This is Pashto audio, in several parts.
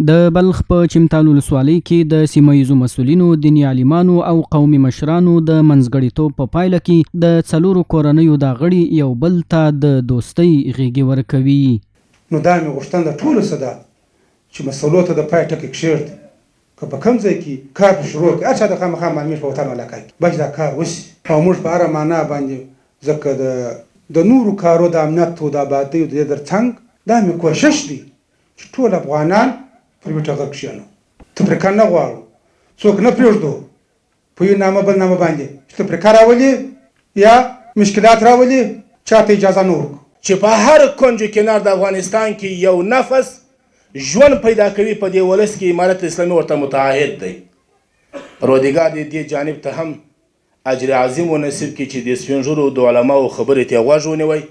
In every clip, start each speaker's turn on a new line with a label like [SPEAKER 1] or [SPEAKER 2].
[SPEAKER 1] د بلخ په چمتال ولسوالۍ کې د سیمه ییزو مسؤلینو، دیني عالمانو او قومي مشرانو د منځګړیتوب په پایله کې د 4 کورنیو د غړي یو بل ته د دوستۍ غېږې ورکوي.
[SPEAKER 2] نو دا مې غوښتنه د ټولو څه ده چې مسؤلو ته د پای ټکی کښېږدي، که په کوم ځای کې کار شروع کړي، هر چا د خامخا معلومېږي په وطن علاقه کې باید دا کار وشي، او موږ په هره معنا باندې ځکه د نورو کارو د امنیت او د آبادۍ د دې ترڅنګ دا مې کوشش دی چې ټول افغانان پر یوه ټغر کښېنو، تفرقه نه غواړو، څوک نه پرېږدو په یو نامه بل نامه باندې چې تفرقه راولي یا مشکلات راولي، چاته اجازه نه ورکړو
[SPEAKER 3] چې په هر کنج کنار د افغانستان کې یو نفس ژوند پیدا کوي. په دې ولس کې امارت اسلامي ورته متعهد دی. پروردګار دې جانب ته هم اجر عظیم ونصیب کړي چې د سپین ږیرو د علماو خبرې ته غوږ ونیوئ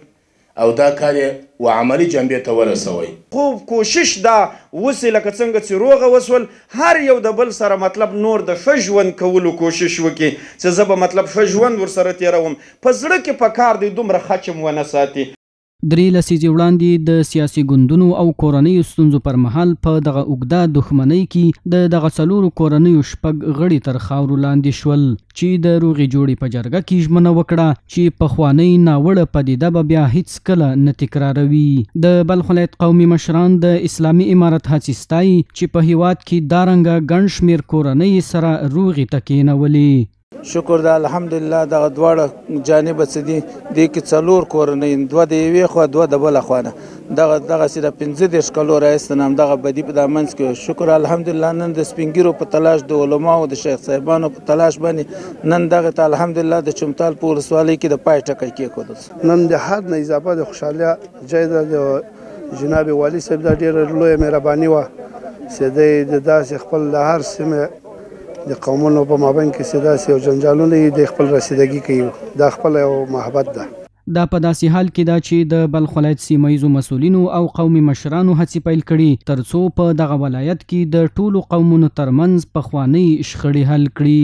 [SPEAKER 3] او دا کار یې و عملي جنبې ته ورسوئ.
[SPEAKER 4] خو کوشش دا وسې لکه څنګه چې روغه وسول، هر یو د بل سره مطلب نور د ښه ژوند کولو کوشش وکړي چې زه به مطلب ښه ژوند ورسره تېروم. په زړه کې پکار دی دومره خچم ونه ساتي.
[SPEAKER 1] 3 لسیزې وړاندې د سیاسي ګوندونو او کورنیو ستونزو پر مهال په دغه اوږده دښمنۍ کې د دغه 4 کورنیو 6 غړي تر خاورو لاندې شول چې د روغې جوړې په جرګه کې ژمنه وکړه چې پخوانۍ ناوړه پدیده به بیا هیڅکله نه تکراروي. د بلخ ولایت قومي مشران د اسلامي امارت هڅې ستایي چې په هیواد کې دارنګه ګڼ شمېر کورنۍ سره روغې ته کېنولې.
[SPEAKER 5] شکر ده الحمدلله دغه دواړه جانبه څه دي دې کې 4 کورنۍ، 2 د یوې خوا 2 د بله خوا نه، دغسې د 15 کالو راهیسې نه همدغه بدي په دا منځ کې. شکر الحمدلله نن د سپین ږیرو په تلاش، د علماو د شیخ صاحبانو په تلاش باندې نن دغه ته الحمدلله د چمتال په ولسوالۍ کې د پای ټکی کېښودل.
[SPEAKER 6] نن د حد نه اضافه د خوشحالۍ ځای ده. د جناب والي صاحب دا ډېره لویه مهرباني وه چې دی د داسې خپل د هر سیمې د قومونو په مابین کې چې داسې یو جنجالونه یې د خپل رسیدګي کوي، دا خپله یو محبت ده.
[SPEAKER 1] دا په داسې حال کې ده چې د بلخ ولایت سیمه ییزو مسؤلینو او قومي مشرانو هڅې پیل کړي ترڅو په دغه ولایت کې د ټولو قومونو ترمنځ پخوانۍ شخړې حل کړي.